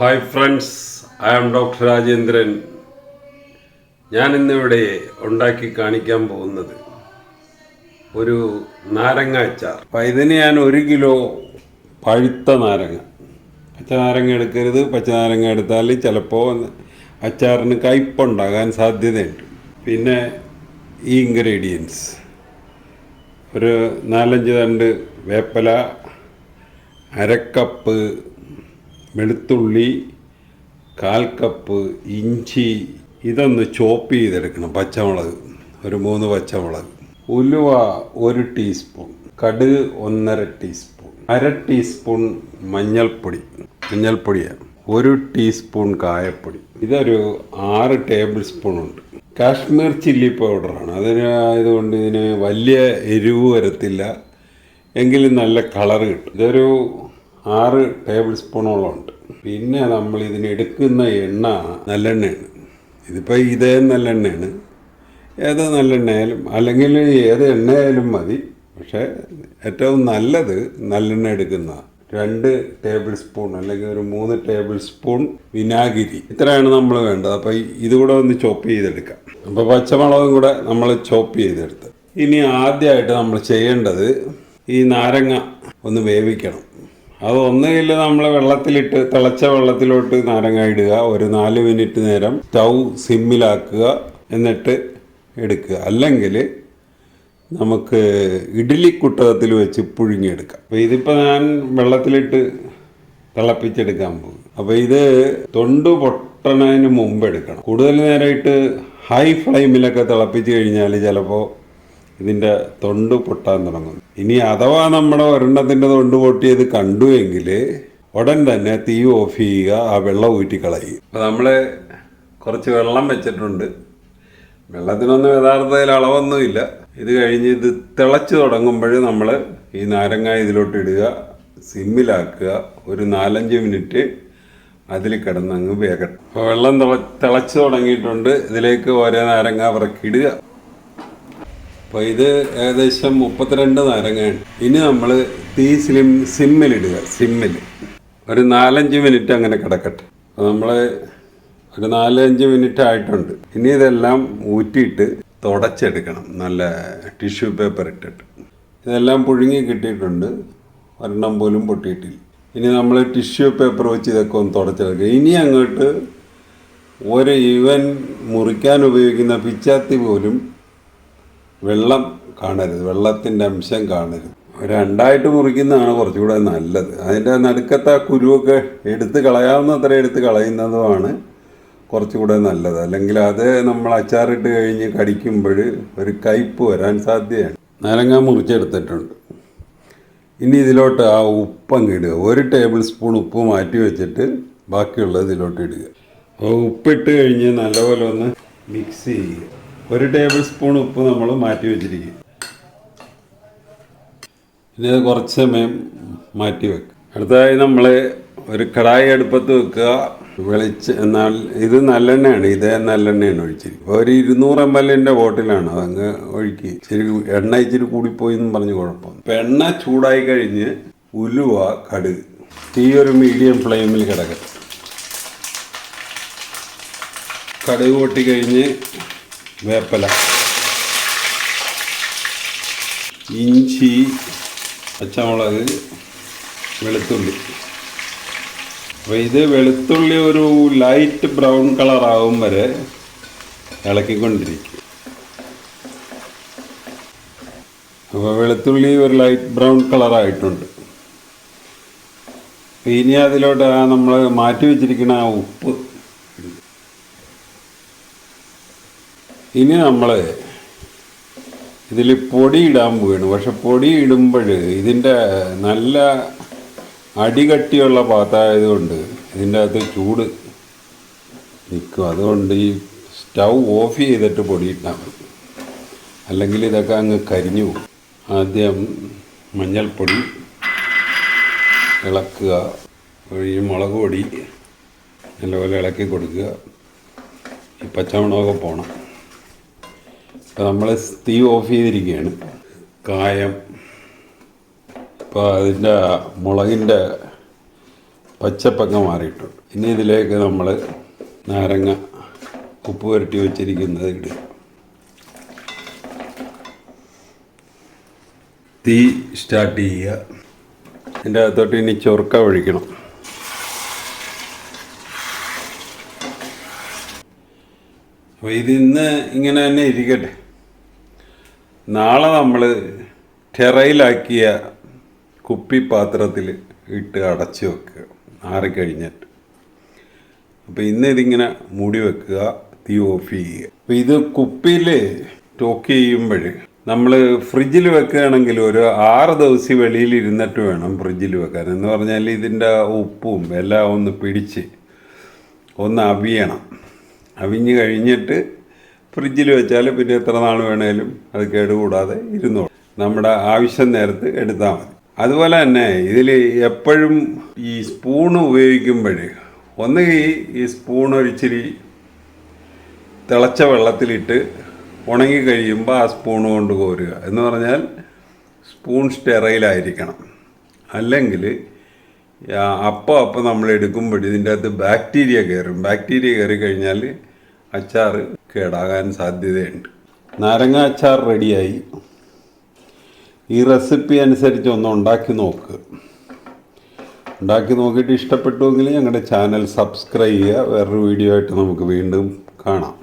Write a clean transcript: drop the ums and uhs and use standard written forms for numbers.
Hi friends, I am doctor Rajendran. ഞാൻ ഇന്നിവിടെ ഉണ്ടാക്കി കാണിക്കാൻ പോകുന്നത് ഒരു നാരങ്ങ അച്ചാർ. അപ്പം ഇതിന് ഞാൻ 1 കിലോ പഴുത്ത നാരങ്ങ, പച്ച നാരങ്ങ എടുക്കരുത്. പച്ച നാരങ്ങ എടുത്താൽ ചിലപ്പോൾ അച്ചാറിന് കയ്പുണ്ടാകാൻ സാധ്യതയുണ്ട്. പിന്നെ ഈ ഇൻഗ്രീഡിയൻസ്: ഒരു 4-5 തണ്ട് വേപ്പില, 1/2 കപ്പ് വെളുത്തുള്ളി, 1/4 കപ്പ് ഇഞ്ചി. ഇതൊന്ന് ചോപ്പ് ചെയ്തെടുക്കണം. പച്ചമുളക് ഒരു 3 പച്ചമുളക്, ഉലുവ 1 ടീസ്പൂൺ, കടുക് 1/2 ടീസ്പൂൺ, 1/2 ടീസ്പൂൺ മഞ്ഞൾപ്പൊടിയാണ്, 1 ടീസ്പൂൺ കായപ്പൊടി. ഇതൊരു 6 ടേബിൾ സ്പൂൺ ഉണ്ട്. കാശ്മീർ ചില്ലി പൗഡറാണ്. അതിനായതുകൊണ്ട് ഇതിന് വലിയ എരിവ് വരത്തില്ല, എങ്കിലും നല്ല കളറ് കിട്ടും. ഇതൊരു 6 ടേബിൾ സ്പൂണോളം ഉണ്ട്. പിന്നെ നമ്മൾ ഇതിനെടുക്കുന്ന എണ്ണ നല്ലെണ്ണയാണ്. ഇതിപ്പോൾ ഇതേ നല്ലെണ്ണയാണ്. ഏത് നല്ലെണ്ണയായാലും അല്ലെങ്കിൽ ഏത് എണ്ണയായാലും മതി. പക്ഷേ ഏറ്റവും നല്ലത് നല്ലെണ്ണ എടുക്കുന്ന. 2 ടേബിൾ സ്പൂൺ അല്ലെങ്കിൽ ഒരു 3 ടേബിൾ സ്പൂൺ വിനാഗിരി. ഇത്രയാണ് നമ്മൾ വേണ്ടത്. അപ്പോൾ ഇതുകൂടെ ഒന്ന് ചോപ്പ് ചെയ്തെടുക്കാം. അപ്പോൾ പച്ചമുളകും കൂടെ നമ്മൾ ചോപ്പ് ചെയ്തെടുത്ത്, ഇനി ആദ്യമായിട്ട് നമ്മൾ ചെയ്യേണ്ടത് ഈ നാരങ്ങ ഒന്ന് വേവിക്കണം. അത് ഒന്നുകിൽ നമ്മൾ വെള്ളത്തിലിട്ട്, തിളച്ച വെള്ളത്തിലോട്ട് നാരങ്ങ ഇടുക, ഒരു 4 മിനിറ്റ് നേരം സ്റ്റൗ സിമ്മിലാക്കുക, എന്നിട്ട് എടുക്കുക. അല്ലെങ്കിൽ നമുക്ക് ഇഡ്ഡലിക്കുട്ടകത്തിൽ വെച്ച് പുഴുങ്ങിയെടുക്കാം. അപ്പോൾ ഇതിപ്പോൾ ഞാൻ വെള്ളത്തിലിട്ട് തിളപ്പിച്ചെടുക്കാൻ പോകും. അപ്പോൾ ഇത് തൊണ്ട് പൊട്ടണതിന് മുമ്പ് എടുക്കണം. കൂടുതൽ നേരമായിട്ട് ഹൈ ഫ്ലെയിമിലൊക്കെ തിളപ്പിച്ച് കഴിഞ്ഞാൽ ചിലപ്പോൾ ഇതിൻ്റെ തൊണ്ട് പൊട്ടാൻ തുടങ്ങും. ഇനി അഥവാ നമ്മുടെ ഒരെണ്ണത്തിൻ്റെ തൊണ്ട് പൊട്ടിയത് കണ്ടുവെങ്കിൽ ഉടൻ തന്നെ തീ ഓഫ് ചെയ്യുക, ആ വെള്ളം ഊറ്റിക്കളയുക. അപ്പോൾ നമ്മൾ കുറച്ച് വെള്ളം വെച്ചിട്ടുണ്ട്. വെള്ളത്തിനൊന്നും യഥാർത്ഥത്തിൽ അളവൊന്നുമില്ല. ഇത് കഴിഞ്ഞ് ഇത് തിളച്ച് തുടങ്ങുമ്പോൾ നമ്മൾ ഈ നാരങ്ങ ഇതിലോട്ട് ഇടുക, സിമ്മിലാക്കുക. ഒരു 4-5 മിനിറ്റ് അതിൽ കിടന്നങ്ങ് വേകട്ടെ. അപ്പോൾ വെള്ളം തിളച്ച് തുടങ്ങിയിട്ടുണ്ട്. ഇതിലേക്ക് ഓരോ നാരങ്ങ പറക്കിയിടുക. അപ്പോൾ ഇത് ഏകദേശം 32 നാരങ്ങയാണ്. ഇനി നമ്മൾ തീ സിമ്മിലിടുക. സിമ്മിൽ ഒരു 4-5 മിനിറ്റ് അങ്ങനെ കിടക്കട്ടെ. അപ്പോൾ നമ്മൾ ഒരു 4-5 മിനിറ്റ് ആയിട്ടുണ്ട്. ഇനി ഇതെല്ലാം ഊറ്റിയിട്ട് തുടച്ചെടുക്കണം, നല്ല ടിഷ്യൂ പേപ്പർ ഇട്ടിട്ട്. ഇതെല്ലാം പുഴുങ്ങി കിട്ടിയിട്ടുണ്ട്, ഒരെണ്ണം പോലും പൊട്ടിയിട്ടില്ല. ഇനി നമ്മൾ ടിഷ്യൂ പേപ്പർ വെച്ച് ഇതൊക്കെ ഒന്ന് തുടച്ചെടുക്കുക. ഇനി അങ്ങോട്ട് മുറിക്കാൻ ഉപയോഗിക്കുന്ന പിച്ചാത്തി പോലും വെള്ളം കാണരുത്, വെള്ളത്തിൻ്റെ അംശം കാണരുത്. 2ആയിട്ട് മുറിക്കുന്നതാണ് കുറച്ചുകൂടെ നല്ലത്. അതിൻ്റെ നടുക്കത്തെ കുരുവൊക്കെ എടുത്ത് കളയാവുന്നത്ര എടുത്ത് കളയുന്നതുമാണ് കുറച്ചുകൂടെ നല്ലത്. അല്ലെങ്കിൽ അത് നമ്മൾ അച്ചാറിട്ട് കഴിഞ്ഞ് കടിക്കുമ്പോൾ ഒരു കയ്പ്പ് വരാൻ സാധ്യതയാണ്. നാരങ്ങ മുറിച്ചെടുത്തിട്ടുണ്ട്. ഇനി ഇതിലോട്ട് ആ ഉപ്പങ്ങ് ഇടുക. 1 ടേബിൾ സ്പൂൺ ഉപ്പ് മാറ്റി വെച്ചിട്ട് ബാക്കിയുള്ളത് ഇതിലോട്ട് ഇടുക. അപ്പോൾ ഉപ്പിട്ട് കഴിഞ്ഞ് നല്ലപോലെ ഒന്ന് മിക്സ് ചെയ്യുക. 1 ടേബിൾ സ്പൂൺ ഉപ്പ് നമ്മൾ മാറ്റി വെച്ചിരിക്കും. ഇനി അത് കുറച്ച് സമയം മാറ്റി വെക്കുക. അടുത്തതായി നമ്മൾ ഒരു കടായി അടുപ്പത്ത് വെക്കുക. എന്നാൽ ഇത് നല്ലെണ്ണയാണ്, ഇതേ നല്ലെണ്ണയാണ് ഒഴിച്ചിരിക്കും. ഒരു 200 ml ബോട്ടിലാണ്, അതങ്ങ് ഒഴിക്കുക. എണ്ണ ഇച്ചിരി കൂടിപ്പോയി എന്നും പറഞ്ഞ് കുഴപ്പം. ഇപ്പം എണ്ണ ചൂടായി കഴിഞ്ഞ് ഉലുവ, കടുക്. തീ ഒരു മീഡിയം ഫ്ലെയിമിൽ കിടക്കട്ടെ. കടുക് പൊട്ടി കഴിഞ്ഞ് വേപ്പില, ഇഞ്ചി, പച്ചമുളക്, വെളുത്തുള്ളി. അപ്പോൾ ഇത് വെളുത്തുള്ളി ഒരു ലൈറ്റ് ബ്രൗൺ കളറാകും വരെ ഇളക്കിക്കൊണ്ടിരിക്കും. അപ്പോൾ വെളുത്തുള്ളി ഒരു ലൈറ്റ് ബ്രൗൺ കളറായിട്ടുണ്ട്. ഇനി അതിലോട്ട് നമ്മൾ മാറ്റി വെച്ചിരിക്കുന്ന ആ ഉപ്പ്. ഇനി നമ്മൾ ഇതിൽ പൊടി ഇടാൻ പോവുകയാണ്. പക്ഷെ പൊടി ഇടുമ്പോൾ ഇതിൻ്റെ നല്ല അടികട്ടിയുള്ള പാത്രമായതുകൊണ്ട് ഇതിൻ്റെ അകത്ത് ചൂട് നിൽക്കും. അതുകൊണ്ട് ഈ സ്റ്റൗ ഓഫ് ചെയ്തിട്ട് പൊടി ഇട്ടാൽ മതി, അല്ലെങ്കിൽ ഇതൊക്കെ അങ്ങ് കരിഞ്ഞു പോകും. ആദ്യം മഞ്ഞൾപ്പൊടി ഇളക്കുക, മുളക് പൊടി നല്ലപോലെ ഇളക്കി കൊടുക്കുക. ഈ പച്ചമുളകൊക്കെ പോകണം. അപ്പോൾ നമ്മൾ തീ ഓഫ് ചെയ്തിരിക്കുകയാണ്. കായം, ഇപ്പോൾ അതിൻ്റെ മുളകിൻ്റെ പച്ചപ്പൊക്കെ മാറിയിട്ടുണ്ട്. ഇനി ഇതിലേക്ക് നമ്മൾ നാരങ്ങ ഉപ്പ് പുരട്ടി വെച്ചിരിക്കുന്നത് ഇടുക. തീ സ്റ്റാർട്ട് ചെയ്യുക. ഇതിൻ്റെ അകത്തോട്ട് ഇനി ചൊറുക്ക ഒഴിക്കണം. അപ്പോൾ ഇതിന്ന് ഇങ്ങനെ തന്നെ ഇരിക്കട്ടെ. നാളെ നമ്മൾ ടെറയിലാക്കിയ കുപ്പിപ്പാത്രത്തിൽ ഇട്ട് അടച്ച് വെക്കുക ആറിക്കഴിഞ്ഞിട്ട്. അപ്പോൾ ഇന്ന് ഇതിങ്ങനെ മൂടി വെക്കുക, തീ ഓഫ് ചെയ്യുക. അപ്പോൾ ഇത് കുപ്പിയിൽ സ്റ്റോക്ക് ചെയ്യുമ്പോൾ നമ്മൾ ഫ്രിഡ്ജിൽ വെക്കുകയാണെങ്കിൽ ഒരു 6 ദിവസം വെളിയിൽ ഇരുന്നിട്ട് വേണം ഫ്രിഡ്ജിൽ വെക്കാൻ. എന്ന് പറഞ്ഞാൽ ഇതിൻ്റെ ഉപ്പും എല്ലാം ഒന്ന് പിടിച്ച് ഒന്ന് അവിയണം. അവിഞ്ഞ് കഴിഞ്ഞിട്ട് ഫ്രിഡ്ജിൽ വെച്ചാൽ പിന്നെ എത്ര നാൾ വേണേലും അത് കേടുകൂടാതെ ഇരുന്നോളും. നമ്മുടെ ആവശ്യം നേരത്ത് എടുത്താൽ മതി. അതുപോലെ തന്നെ ഇതിൽ എപ്പോഴും ഈ സ്പൂൺ ഉപയോഗിക്കുമ്പോൾ ഒന്നുകിൽ ഈ സ്പൂൺ ഒരിച്ചിരി തിളച്ച വെള്ളത്തിലിട്ട് ഉണങ്ങി കഴിയുമ്പോൾ ആ സ്പൂൺ കൊണ്ട് കോരുക. എന്ന് പറഞ്ഞാൽ സ്പൂൺ സ്റ്റെറൈലായിരിക്കണം. അല്ലെങ്കിൽ അപ്പം നമ്മൾ എടുക്കുമ്പോൾ ഇതിൻ്റെ അകത്ത് ബാക്ടീരിയ കയറും. ബാക്ടീരിയ കയറി കഴിഞ്ഞാൽ അച്ചാർ കേടാകാൻ സാധ്യതയുണ്ട്. നാരങ്ങ അച്ചാർ റെഡിയായി. ഈ റെസിപ്പി അനുസരിച്ച് ഒന്ന് ഉണ്ടാക്കി നോക്കുക. ഉണ്ടാക്കി നോക്കിയിട്ട് ഇഷ്ടപ്പെട്ടുവെങ്കിൽ ഞങ്ങളുടെ ചാനൽ സബ്സ്ക്രൈബ് ചെയ്യുക. വേറൊരു വീഡിയോ ആയിട്ട് നമുക്ക് വീണ്ടും കാണാം.